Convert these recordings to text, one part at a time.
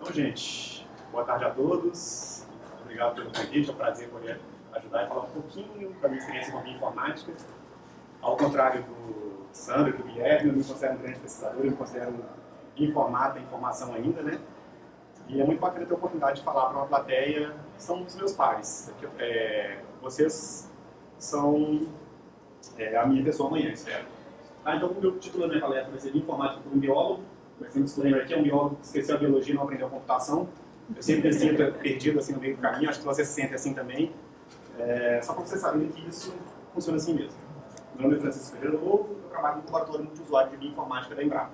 Bom, gente, boa tarde a todos. Obrigado pelo convite, é um prazer poder ajudar e falar um pouquinho da minha experiência com a bioinformática. Ao contrário do Sandro e do Guilherme, eu não me considero um grande pesquisador, eu me considero informado em informação ainda, né? E é muito bacana ter a oportunidade de falar para uma plateia que são dos meus pares. Vocês são a minha pessoa amanhã, espero. Então, o meu título da minha palestra vai ser Informática por um Biólogo. Vai ser um disclaimer aqui, é um biólogo que esqueceu a biologia e não aprendeu a computação. Eu sempre me sinto perdido assim no meio do caminho, acho que você se sente assim também. Só para vocês saberem que isso funciona assim mesmo. Meu nome é Francisco Ferreira Lobo, eu trabalho no laboratório multiusuário de bioinformática da Embrapa.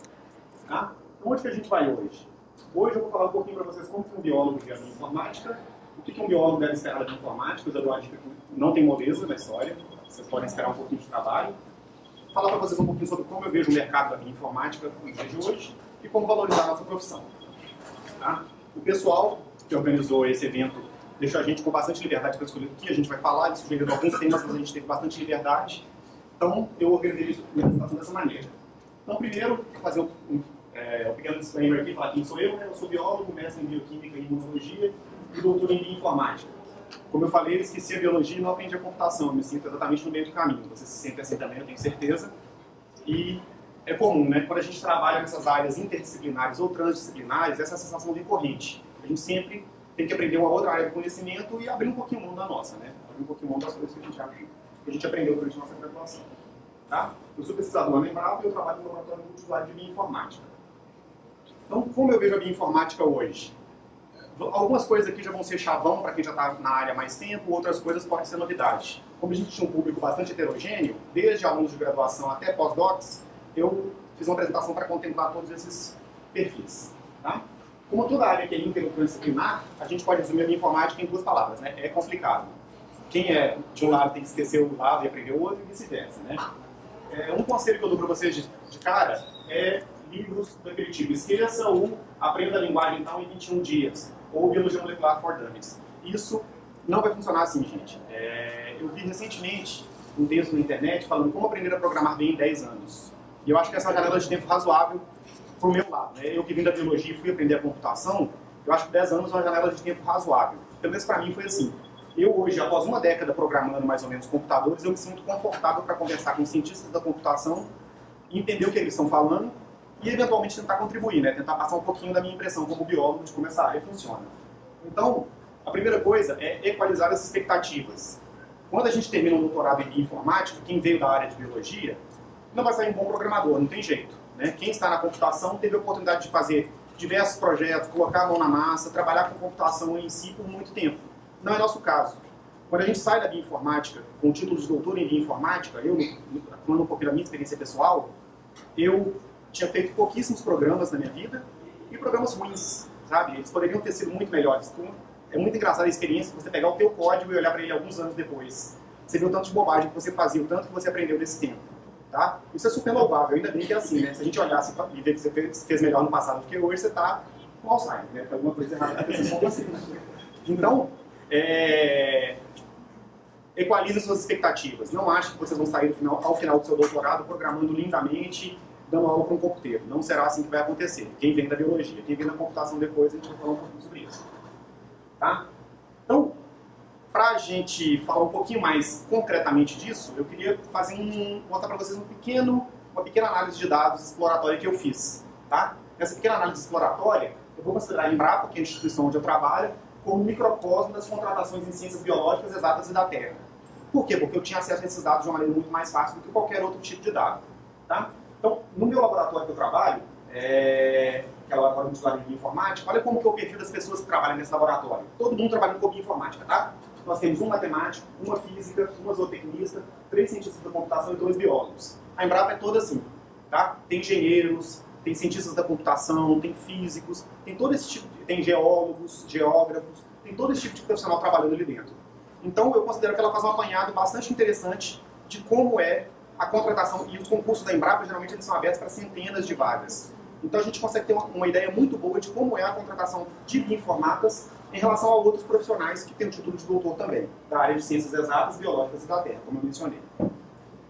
Tá? Então, onde que a gente vai hoje? Hoje eu vou falar um pouquinho para vocês como que um biólogo vê a bioinformática, o que um biólogo deve esperar da bioinformática. Eu já dou a dica que não tem moleza na história, vocês podem esperar um pouquinho de trabalho. Falar para vocês um pouquinho sobre como eu vejo o mercado da bioinformática no dia de hoje e como valorizar a nossa profissão. Tá? O pessoal que organizou esse evento deixou a gente com bastante liberdade para escolher o que a gente vai falar, eles sugeriram alguns temas, mas a gente teve bastante liberdade. Então, eu organizei isso dessa maneira. Então, primeiro, vou fazer um pequeno disclaimer aqui, falar quem sou eu, né? Eu sou biólogo, mestre em bioquímica e imunologia e doutor em bioinformática. Como eu falei, eu esqueci a biologia e não aprendi a computação, eu me sinto exatamente no meio do caminho. Você se sente assim também, eu tenho certeza. E é comum, né? Quando a gente trabalha nessas áreas interdisciplinares ou transdisciplinares, essa sensação vem corrente. A gente sempre tem que aprender uma outra área do conhecimento e abrir um pouquinho o mundo da nossa, né? Abrir um pouquinho o mundo das coisas que a gente aprendeu durante a nossa graduação. Tá? Eu sou pesquisador na Embrapa e eu trabalho no laboratório multiusuário de bioinformática. Então, como eu vejo a bioinformática hoje? Algumas coisas aqui já vão ser chavão para quem já está na área há mais tempo, outras coisas podem ser novidade. Como a gente tinha um público bastante heterogêneo, desde alunos de graduação até pós-docs, eu fiz uma apresentação para contemplar todos esses perfis. Tá? Como toda área que é interdisciplinar, a gente pode resumir a bioinformática em duas palavras, né? É complicado. Quem é de um lado tem que esquecer o lado e aprender o outro e vice-versa, né? Um conselho que eu dou para vocês de cara é livros daquele tipo: esqueça ou aprenda a linguagem tal em 21 dias, ou biologia molecular for dummies. Isso não vai funcionar assim, gente. Eu vi recentemente um texto na internet falando como aprender a programar bem em 10 anos. E eu acho que essa é uma janela de tempo razoável para o meu lado, né? Eu que vim da biologia e fui aprender a computação, eu acho que 10 anos é uma janela de tempo razoável. Pelo menos para mim foi assim. Eu hoje, após uma década programando mais ou menos computadores, eu me sinto confortável para conversar com cientistas da computação, entender o que eles estão falando e eventualmente tentar contribuir, né? Tentar passar um pouquinho da minha impressão como biólogo de como essa área funciona. Então, a primeira coisa é equalizar as expectativas. Quando a gente termina um doutorado em bioinformática, quem veio da área de biologia não vai sair um bom programador, não tem jeito, né? Quem está na computação teve a oportunidade de fazer diversos projetos, colocar a mão na massa, trabalhar com computação em si por muito tempo. Não é nosso caso. Quando a gente sai da bioinformática com o título de doutor em bioinformática, eu, falando um pouquinho da minha experiência pessoal, eu tinha feito pouquíssimos programas na minha vida e programas ruins, sabe? Eles poderiam ter sido muito melhores. Então, é muito engraçada a experiência você pegar o teu código e olhar para ele alguns anos depois. Você vê o tanto de bobagem que você fazia, o tanto que você aprendeu nesse tempo. Tá? Isso é super louvável, ainda bem que é assim, né? Se a gente olhasse e ver que você fez melhor no passado do que hoje, você está com Alzheimer, né? Tem alguma coisa errada acontecendo com você. Então, equalize suas expectativas. Não ache que vocês vão sair ao final do seu doutorado programando lindamente, dando aula com um computeiro. Não será assim que vai acontecer. Quem vem da biologia, quem vem da computação depois, a gente vai falar um pouquinho sobre isso. Tá? Então, para a gente falar um pouquinho mais concretamente disso, eu queria mostrar para vocês uma pequena análise de dados exploratória que eu fiz. Tá? Nessa pequena análise exploratória, eu vou considerar a Embrapa, que é a instituição onde eu trabalho, como microcosmo das contratações em ciências biológicas exatas e da Terra. Por quê? Porque eu tinha acesso a esses dados de uma maneira muito mais fácil do que qualquer outro tipo de dado. Tá? Então, no meu laboratório que eu trabalho, que é o laboratório multiusuário de bioinformática, olha como que é o perfil das pessoas que trabalham nesse laboratório. Todo mundo trabalha com bioinformática, tá? Nós temos um matemático, uma física, uma zootecnista, 3 cientistas da computação e 2 biólogos. A Embrapa é toda assim, tá? Tem engenheiros, tem cientistas da computação, tem físicos, tem todo esse tipo, tem geólogos, geógrafos, tem todo esse tipo de profissional trabalhando ali dentro. Então eu considero que ela faz um apanhado bastante interessante de como é a contratação, e os concursos da Embrapa geralmente eles são abertos para centenas de vagas. Então a gente consegue ter uma ideia muito boa de como é a contratação de bioinformatas em relação a outros profissionais que têm o título de doutor também, da área de ciências exatas, biológicas e da Terra, como eu mencionei.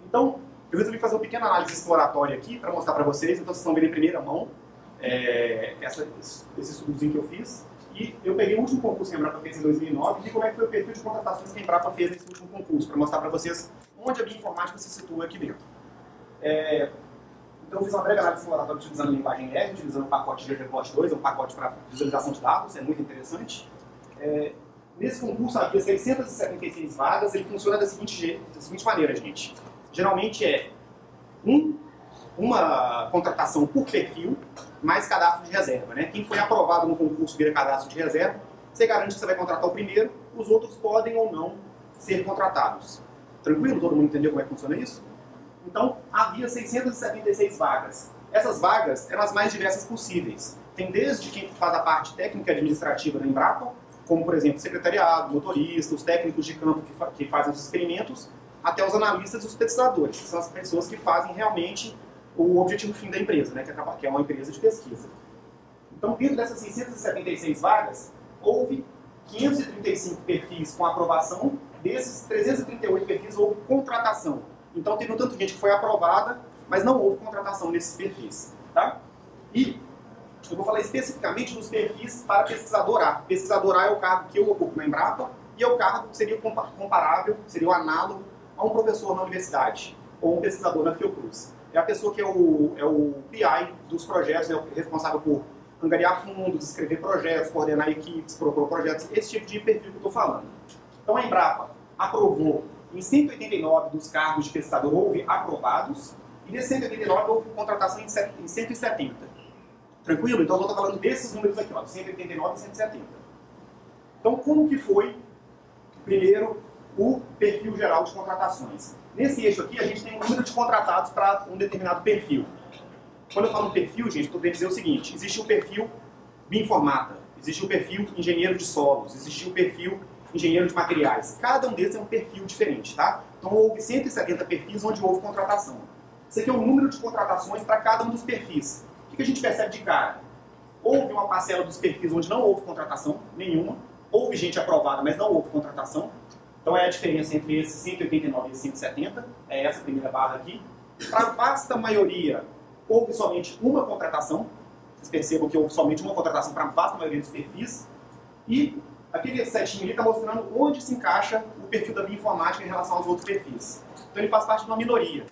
Então, eu resolvi fazer uma pequena análise exploratória aqui para mostrar para vocês, então vocês estão vendo em primeira mão esse estudozinho que eu fiz. E eu peguei o último concurso que a Embrapa fez em 2009 e vi como é que foi o perfil de contratações que a Embrapa fez nesse último concurso, para mostrar para vocês onde a bioinformática se situa aqui dentro. Então eu fiz uma breve análise exploratória utilizando a linguagem R, utilizando o pacote ggplot2, é um pacote para visualização de dados, é muito interessante. Nesse concurso havia 676 vagas, ele funciona da seguinte maneira, gente. Geralmente é uma contratação por perfil, mais cadastro de reserva, né? Quem foi aprovado no concurso vira cadastro de reserva, você garante que você vai contratar o primeiro, os outros podem ou não ser contratados. Tranquilo? Todo mundo entendeu como é que funciona isso? Então, havia 676 vagas. Essas vagas eram as mais diversas possíveis. Tem desde quem faz a parte técnica e administrativa da Embrapa, como, por exemplo, secretariado, motorista, os técnicos de campo que fazem os experimentos, até os analistas e os pesquisadores, que são as pessoas que fazem realmente o objetivo fim da empresa, né, que é uma empresa de pesquisa. Então, dentro dessas 676 vagas, houve 535 perfis com aprovação, desses 338 perfis houve contratação. Então, teve um tanto de gente que foi aprovada, mas não houve contratação nesses perfis. Tá? E eu vou falar especificamente dos perfis para pesquisador A. Pesquisador A é o cargo que eu ocupo na Embrapa, e é o cargo que seria comparável, seria o análogo a um professor na universidade, ou um pesquisador na Fiocruz. É a pessoa que é o PI dos projetos, é o responsável por angariar fundos, escrever projetos, coordenar equipes, propor projetos, esse tipo de perfil que eu estou falando. Então a Embrapa aprovou em 189 dos cargos de pesquisador, houve aprovados, e desses 189 houve contratação em 170. Tranquilo? Então eu estou falando desses números aqui, ó, 189 e 170. Então como que foi, primeiro, o perfil geral de contratações? Nesse eixo aqui, a gente tem um número de contratados para um determinado perfil. Quando eu falo perfil, gente, estou querendo dizer o seguinte: existe o perfil bioinformata, existe o perfil engenheiro de solos, existe o perfil engenheiro de materiais. Cada um desses é um perfil diferente, tá? Então houve 170 perfis onde houve contratação. Isso aqui é um número de contratações para cada um dos perfis. O que a gente percebe de cara? Houve uma parcela dos perfis onde não houve contratação nenhuma, houve gente aprovada, mas não houve contratação. Então é a diferença entre esses 189 e 170, é essa primeira barra aqui. Para a vasta maioria, houve somente uma contratação. Vocês percebam que houve somente uma contratação para a vasta maioria dos perfis. E aquele setinho ali está mostrando onde se encaixa o perfil da bioinformática em relação aos outros perfis. Então ele faz parte de uma minoria.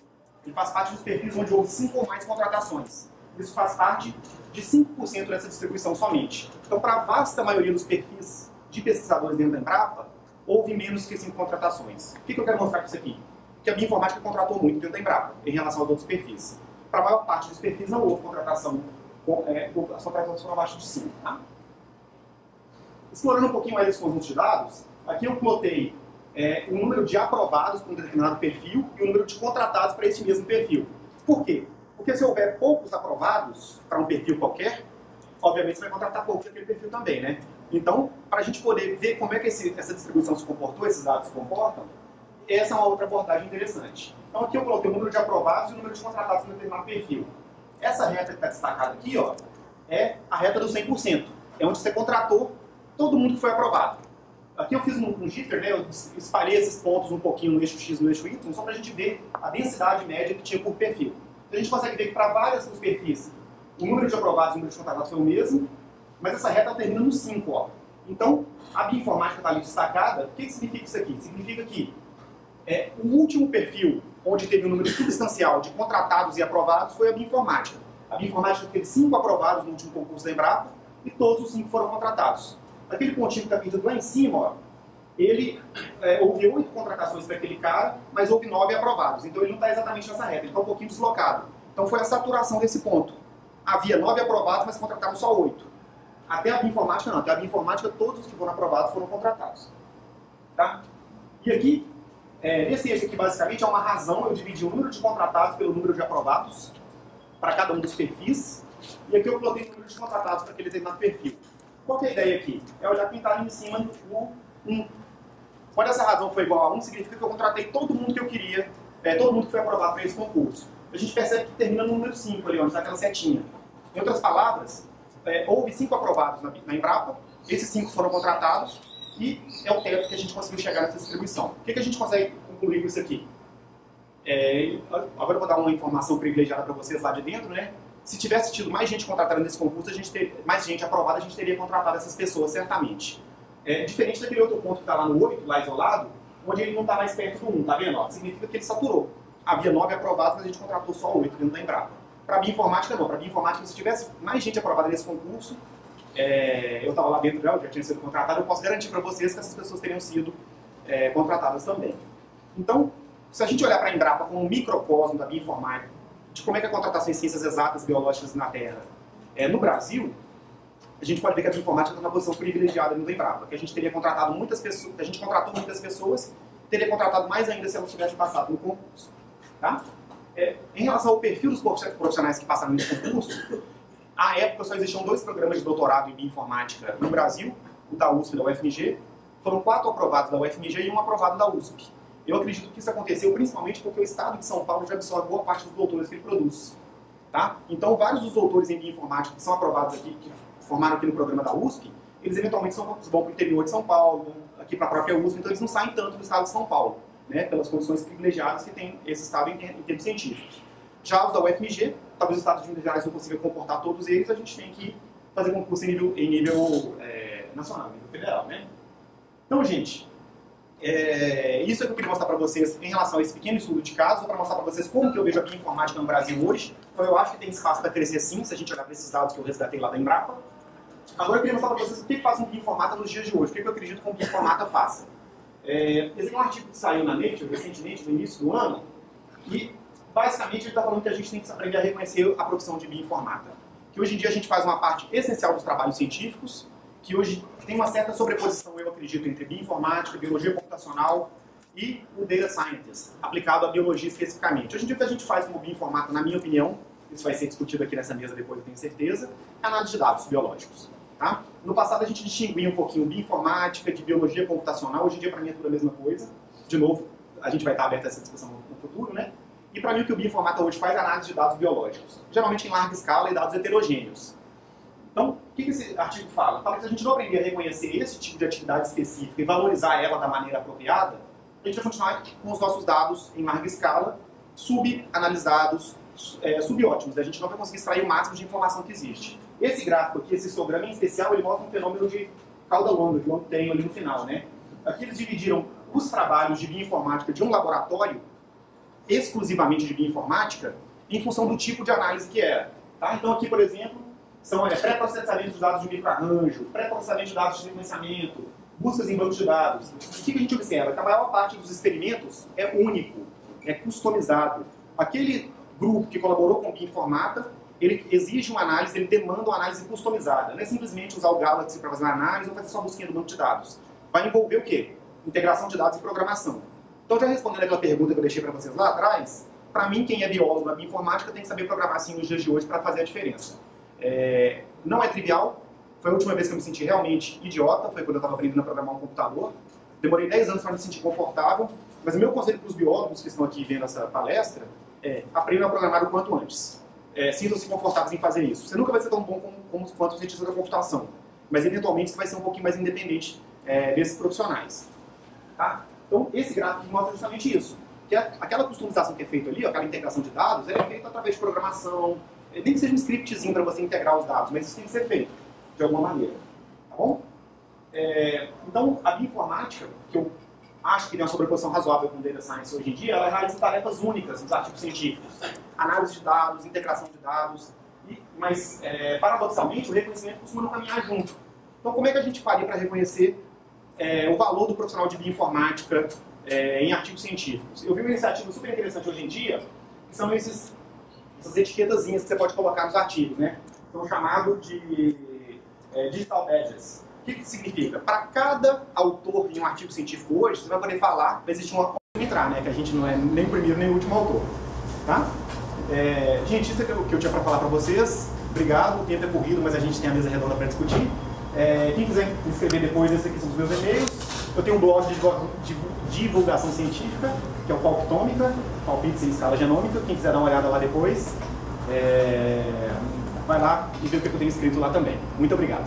Ele faz parte dos perfis onde houve 5 ou mais contratações. Isso faz parte de 5% dessa distribuição somente. Então, para a vasta maioria dos perfis de pesquisadores dentro da Embrapa, houve menos que 5 contratações. O que eu quero mostrar com isso aqui? Que a bioinformática contratou muito dentro da Embrapa, em relação aos outros perfis. Para a maior parte dos perfis não houve contratação, as contratações foram abaixo de 5. Tá? Explorando um pouquinho mais esse conjunto de dados, aqui eu plotei o número de aprovados para um determinado perfil e o número de contratados para esse mesmo perfil. Por quê? Porque se houver poucos aprovados para um perfil qualquer, obviamente você vai contratar poucos daquele perfil também, né? Então, para a gente poder ver como é que essa distribuição se comportou, esses dados se comportam, essa é uma outra abordagem interessante. Então aqui eu coloquei o número de aprovados e o número de contratados para um determinado perfil. Essa reta que está destacada aqui, ó, é a reta do 100%. É onde você contratou todo mundo que foi aprovado. Aqui eu fiz um jitter, né? Eu espalhei esses pontos um pouquinho no eixo X e no eixo Y, só para a gente ver a densidade média que tinha por perfil. Então a gente consegue ver que para vários dos perfis, o número de aprovados e o número de contratados foi o mesmo, mas essa reta termina no 5, ó. Então, a bioinformática está ali destacada. O que significa isso aqui? Significa que o último perfil onde teve um número substancial de contratados e aprovados foi a bioinformática. A bioinformática teve 5 aprovados no último concurso da Embrapa e todos os 5 foram contratados. Aquele pontinho que está pintado lá em cima, ó, houve 8 contratações para aquele cara, mas houve 9 aprovados. Então ele não está exatamente nessa reta, ele está um pouquinho deslocado. Então foi a saturação desse ponto. Havia 9 aprovados, mas contrataram só 8. Até a bioinformática não, até a bioinformática todos os que foram aprovados foram contratados. Tá? E aqui, nesse eixo aqui basicamente é uma razão, eu dividi o número de contratados pelo número de aprovados para cada um dos perfis, e aqui eu coloquei o número de contratados para aquele determinado perfil. Qual que é a ideia aqui? É olhar quem está ali em cima no 1. Quando essa razão for igual a 1, significa que eu contratei todo mundo que eu queria, todo mundo que foi aprovado para esse concurso. A gente percebe que termina no número 5 ali, onde está aquela setinha. Em outras palavras, houve 5 aprovados na Embrapa, esses 5 foram contratados e é o teto que a gente conseguiu chegar nessa distribuição. O que a gente consegue concluir com isso aqui? Agora eu vou dar uma informação privilegiada para vocês lá de dentro, né? se tivesse tido mais gente contratada nesse concurso, mais gente aprovada, a gente teria contratado essas pessoas, certamente. Diferente daquele outro ponto que está lá no 8, lá isolado, onde ele não está mais perto do 1, tá vendo? Significa que ele saturou. Havia 9 aprovados, mas a gente contratou só 8 dentro da Embrapa. Para bioinformática, não. Para bioinformática, se tivesse mais gente aprovada nesse concurso, eu estava lá dentro, já tinha sido contratado, eu posso garantir para vocês que essas pessoas teriam sido contratadas também. Então, se a gente olhar para a Embrapa como um microcosmo da bioinformática, de como é que a contratação em ciências exatas biológicas na Terra no Brasil, a gente pode ver que a bioinformática está numa posição privilegiada no Embrapa, que a gente teria contratado muitas pessoas, a gente contratou muitas pessoas, teria contratado mais ainda se elas tivessem passado no concurso. Tá? Em relação ao perfil dos profissionais que passaram nesse concurso, à época só existiam 2 programas de doutorado em bioinformática no Brasil, o da USP e da UFMG. Foram 4 aprovados da UFMG e 1 aprovado da USP. Eu acredito que isso aconteceu principalmente porque o estado de São Paulo já absorve boa parte dos doutores que ele produz. Tá? Então, vários dos doutores em bioinformática que são aprovados aqui, que formaram aqui no programa da USP, eles eventualmente vão para o interior de São Paulo, aqui para a própria USP, então eles não saem tanto do estado de São Paulo, né, pelas condições privilegiadas que tem esse estado em termos científicos. Já os da UFMG, talvez os estados de Minas Gerais não consigam comportar todos eles, a gente tem que fazer concurso em nível nacional, em nível federal. Né? Então, gente, isso é o que eu queria mostrar para vocês em relação a esse pequeno estudo de caso, para mostrar para vocês como que eu vejo a bioinformática no Brasil hoje. Então eu acho que tem espaço para crescer sim, se a gente olhar para esses dados que eu resgatei lá da Embrapa. Agora eu queria mostrar para vocês o que faz um bioinformata nos dias de hoje, o que eu acredito que um bioinformata faça. Esse é um artigo que saiu na Nature recentemente, no início do ano, e basicamente ele está falando que a gente tem que aprender a reconhecer a profissão de bioinformata. Que hoje em dia a gente faz uma parte essencial dos trabalhos científicos, que hoje tem uma certa sobreposição, eu acredito, entre bioinformática, biologia computacional e o data scientist, aplicado à biologia especificamente. Hoje em dia o que a gente faz como bioinformata, na minha opinião, isso vai ser discutido aqui nessa mesa depois, eu tenho certeza, é análise de dados biológicos. Tá? No passado a gente distinguia um pouquinho bioinformática de biologia computacional, hoje em dia para mim é tudo a mesma coisa. De novo, a gente vai estar aberto a essa discussão no futuro, né? E para mim o que o bioinformata hoje faz é análise de dados biológicos, geralmente em larga escala e dados heterogêneos. Então, o que esse artigo fala? Fala que se a gente não aprender a reconhecer esse tipo de atividade específica e valorizar ela da maneira apropriada, a gente vai continuar com os nossos dados em larga escala, subanalisados, subótimos. A gente não vai conseguir extrair o máximo de informação que existe. Esse gráfico aqui, esse histograma em especial, ele mostra um fenômeno de cauda longa, de long tail ali no final. Né? Aqui eles dividiram os trabalhos de bioinformática de um laboratório, exclusivamente de bioinformática, em função do tipo de análise que era. Tá? Então aqui, por exemplo, são pré-processamento de dados de microarranjo, pré-processamento de dados de sequenciamento, buscas em bancos de dados. O que a gente observa? Que a maior parte dos experimentos é único, é customizado. Aquele grupo que colaborou com o bioinformata, ele exige uma análise, ele demanda uma análise customizada. Não é simplesmente usar o Galaxy para fazer uma análise ou fazer só busquinha do banco de dados. Vai envolver o quê? Integração de dados e programação. Então, já respondendo aquela pergunta que eu deixei para vocês lá atrás, para mim, quem é biólogo na bioinformática tem que saber programar assim nos dias de hoje para fazer a diferença. Não é trivial. Foi a última vez que eu me senti realmente idiota, foi quando eu estava aprendendo a programar um computador. Demorei 10 anos para me sentir confortável, mas o meu conselho para os biólogos que estão aqui vendo essa palestra é: aprendam a programar o quanto antes. Sintam-se confortáveis em fazer isso. Você nunca vai ser tão bom quanto o cientista da computação, mas eventualmente você vai ser um pouquinho mais independente desses profissionais. Tá? Então, esse gráfico mostra justamente isso. Que aquela customização que é feita ali, aquela integração de dados, é feita através de programação, nem que seja um scriptzinho para você integrar os dados, mas isso tem que ser feito de alguma maneira. Tá bom? Então, a bioinformática, que eu acho que tem uma sobreposição razoável com o Data Science hoje em dia, ela realiza tarefas únicas nos artigos científicos. Análise de dados, integração de dados, mas, paradoxalmente, o reconhecimento costuma não caminhar junto. Então, como é que a gente faria para reconhecer o valor do profissional de bioinformática em artigos científicos? Eu vi uma iniciativa super interessante hoje em dia, que são essas etiquetazinhas que você pode colocar nos artigos, né? São chamados de Digital Badges. O que significa? Para cada autor em um artigo científico hoje, você vai poder falar, vai existir uma entrar, né? Que a gente não é nem o primeiro nem o último autor. Tá? Gente, isso é o que eu tinha para falar para vocês. Obrigado, o tempo é corrido, mas a gente tem a mesa redonda para discutir. Quem quiser me escrever depois, esses aqui são os meus e-mails. Eu tenho um blog de divulgação científica, que é o Palpitômica, Palpites em Escala Genômica. Quem quiser dar uma olhada lá depois, vai lá e vê o que eu tenho escrito lá também. Muito obrigado.